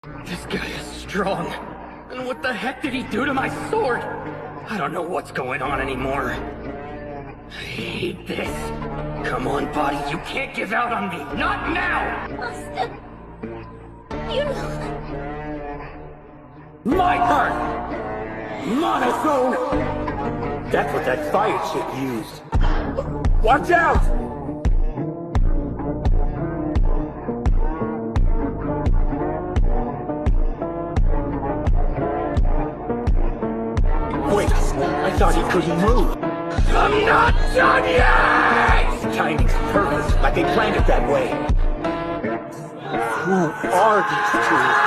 This guy is strong. And what the heck did he do to my sword? I don't know what's going on anymore. I hate this. Come on, body, you can't give out on me. Not now! Austin, you know... My turn! Monotone! That's what that fire chick used. Watch out! Wait, I thought he couldn't move. I'm not done yet! Timing's perfect, like they planned it that way. Who are these two?